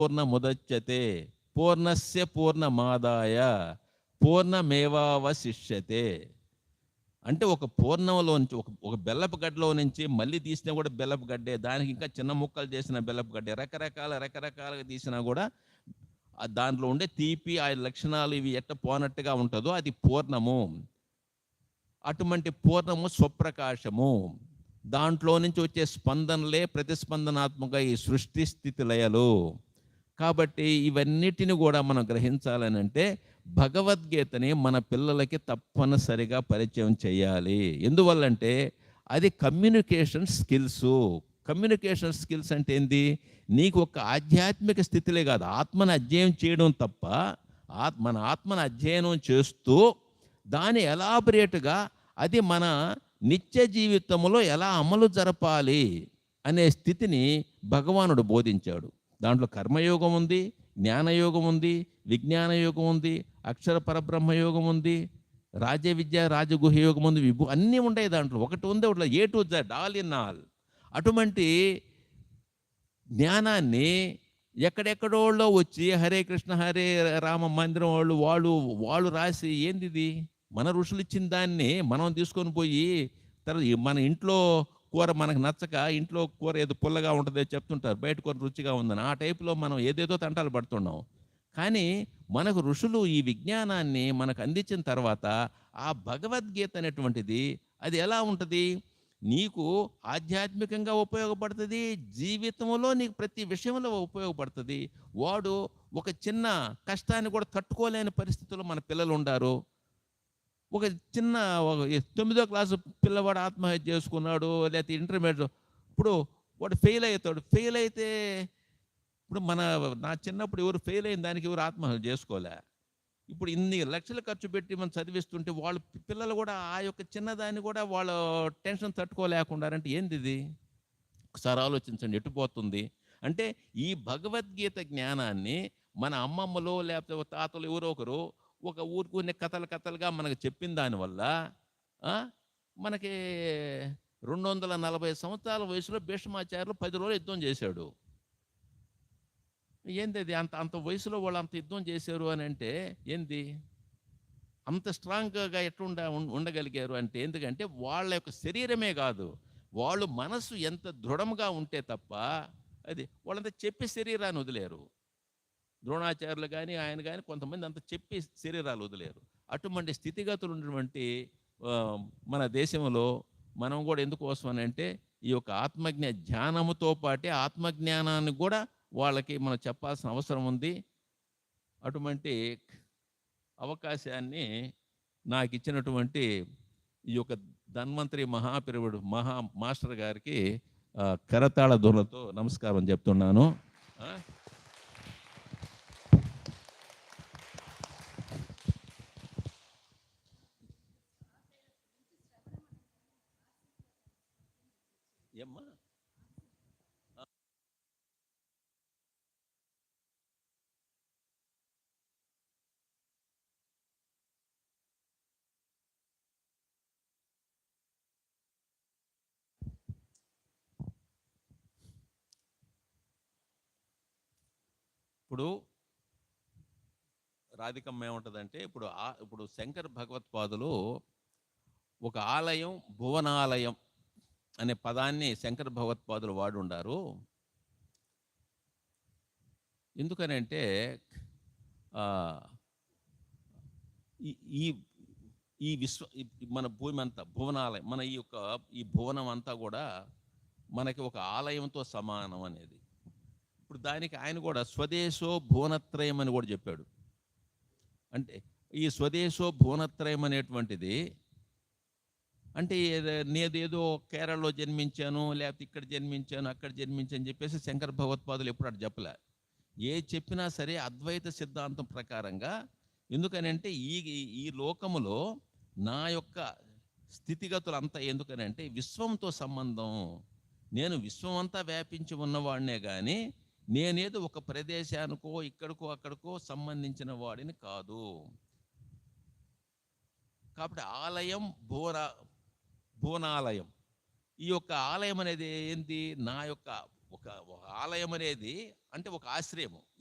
పూర్ణముదచ్యతే పూర్ణస్య పూర్ణమాదాయ పూర్ణమేవావశిష్యతే. అంటే ఒక పూర్ణంలో నుంచి ఒక బెల్లపు గడ్డలో నుంచి మళ్ళీ తీసినా కూడా బెల్లపు గడ్డే, దానికి ఇంకా చిన్న ముక్కలు చేసిన బెల్లపు గడ్డే, రకరకాలుగా తీసినా కూడా దాంట్లో ఉండే తీపి ఆ లక్షణాలు ఇవి ఎట్ట పోనట్టుగా ఉంటుందో అది పూర్ణము. అటువంటి పూర్ణము స్వప్రకాశము. దాంట్లో నుంచి వచ్చే స్పందనలే ప్రతిస్పందనాత్మక ఈ సృష్టి స్థితి లయలు. కాబట్టి ఇవన్నిటిని కూడా మనం గ్రహించాలని అంటే భగవద్గీతని మన పిల్లలకి తప్పనిసరిగా పరిచయం చేయాలి. ఎందువల్లంటే అది కమ్యూనికేషన్ స్కిల్స్. కమ్యూనికేషన్ స్కిల్స్ అంటే ఏంది? నీకు ఒక ఆధ్యాత్మిక స్థితిలే కాదు, ఆత్మను అధ్యయనం చేయడం తప్ప మన ఆత్మను అధ్యయనం చేస్తూ దాని ఎలాబరేట్గా అది మన నిత్య జీవితంలో ఎలా అమలు జరపాలి అనే స్థితిని భగవానుడు బోధించాడు. దాంట్లో కర్మయోగం ఉంది, జ్ఞానయోగం ఉంది, విజ్ఞాన యోగం ఉంది, అక్షర పరబ్రహ్మయోగం ఉంది, రాజవిద్య రాజగుహ యోగం ఉంది, అన్నీ ఉంటాయి దాంట్లో. ఒకటి ఉంది, ఒకటి A to Z, all in all. అటువంటి జ్ఞానాన్ని ఎక్కడెక్కడోళ్ళో వచ్చి హరే కృష్ణ హరే రామ మందిరం వాళ్ళు రాసి ఏంది మన ఋషులు ఇచ్చిన దాన్ని మనం తీసుకొని పోయి తర్వాత మన ఇంట్లో కూర మనకు నచ్చక ఇంట్లో కూర ఏదో పుల్లగా ఉంటుందో చెప్తుంటారు, బయట కూర రుచిగా ఉందని. ఆ టైపులో మనం ఏదేదో తంటాలు పడుతున్నాం. కానీ మనకు ఋషులు ఈ విజ్ఞానాన్ని మనకు అందించిన తర్వాత ఆ భగవద్గీత అనేటువంటిది అది ఎలా ఉంటుంది? నీకు ఆధ్యాత్మికంగా ఉపయోగపడుతుంది, జీవితంలో నీకు ప్రతి విషయంలో ఉపయోగపడుతుంది. వాడు ఒక చిన్న కష్టాన్ని కూడా తట్టుకోలేని పరిస్థితుల్లో మన పిల్లలు ఉండారు. ఒక చిన్న 9వ క్లాసు పిల్లవాడు ఆత్మహత్య చేసుకున్నాడు, లేకపోతే ఇంటర్మీడియట్, ఇప్పుడు వాడు ఫెయిల్ అవుతాడు. ఫెయిల్ అయితే ఇప్పుడు నా చిన్నప్పుడు ఎవరు ఫెయిల్ అయిన దానికి ఎవరు ఆత్మహత్య చేసుకోలే. ఇప్పుడు ఇన్ని లక్షలు ఖర్చు పెట్టి మనం చదివిస్తుంటే వాళ్ళ పిల్లలు కూడా ఆ యొక్క చిన్నదాన్ని కూడా వాళ్ళ టెన్షన్ తట్టుకోలేకుండారంటే ఏంది ఇది? ఒకసారి ఆలోచించండి ఎట్టుపోతుంది. అంటే ఈ భగవద్గీత జ్ఞానాన్ని మన అమ్మమ్మలో లేకపోతే తాతలు ఎవరో ఒకరు ఒక ఊరుకునే కథలుగా మనకు చెప్పిన దానివల్ల మనకి 240 సంవత్సరాల వయసులో భీష్మాచార్యులు 10 రోజులు యుద్ధం చేశాడు. ఏంది అది? అంత వయసులో వాళ్ళు అంత యుద్ధం చేశారు అని అంటే ఏంది? అంత స్ట్రాంగ్గా ఉండగలిగారు అంటే ఎందుకంటే వాళ్ళ యొక్క శరీరమే కాదు, వాళ్ళు మనసు ఎంత దృఢంగా ఉంటే తప్ప అది వాళ్ళంతా చెప్పి శరీరాన్ని వదిలేరు. ద్రోణాచార్యులు కానీ ఆయన కానీ కొంతమంది అంత చెప్పి శరీరాలు వదిలేరు. అటువంటి స్థితిగతులు ఉన్నటువంటి మన దేశంలో మనం కూడా ఎందుకోసం అని అంటే ఈ యొక్క ధ్యానముతో పాటే ఆత్మజ్ఞానాన్ని కూడా వాళ్ళకి మనం చెప్పాల్సిన అవసరం ఉంది. అటువంటి అవకాశాన్ని నాకు ఇచ్చినటువంటి ఈ యొక్క ధన్వంతరి మహాపిరువుడు మాస్టర్ గారికి కరతాళ ధ్వనులతో నమస్కారం చెప్తున్నాను. ఏమ్మా ఇప్పుడు రాధికమ్మ ఏముంటుందంటే ఇప్పుడు శంకర భగవత్పాదులు ఒక ఆలయం భువనాలయం అనే పదాన్ని శంకర భగవత్పాదులు వాడి ఉండారు. ఎందుకనంటే ఈ మన భూమి అంతా భువనాలయం, మన ఈ భువనం అంతా కూడా మనకి ఒక ఆలయంతో సమానం అనేది. ఇప్పుడు దానికి ఆయన కూడా స్వదేశో భువనత్రయం అని కూడా చెప్పాడు. అంటే ఈ స్వదేశో భువనత్రయం అనేటువంటిది అంటే నేదేదో కేరళలో జన్మించాను, లేకపోతే ఇక్కడ జన్మించాను, అక్కడ జన్మించాను చెప్పేసి శంకర భగవత్పాదులు ఎప్పుడు అటు చెప్పలే. ఏ చెప్పినా సరే అద్వైత సిద్ధాంతం ప్రకారంగా. ఎందుకనంటే ఈ లోకములో నా యొక్క స్థితిగతులు అంతా ఎందుకనంటే విశ్వంతో సంబంధం. నేను విశ్వం అంతా వ్యాపించి ఉన్నవాడినే కానీ నేనేదో ఒక ప్రదేశానికో ఇక్కడికో అక్కడికో సంబంధించిన వాడిని కాదు. కాబట్టి ఆలయం భువనాలయం. ఈ యొక్క ఆలయం అనేది ఏంటి? నా యొక్క ఒక ఒక ఆలయం అనేది అంటే ఒక ఆశ్రయము.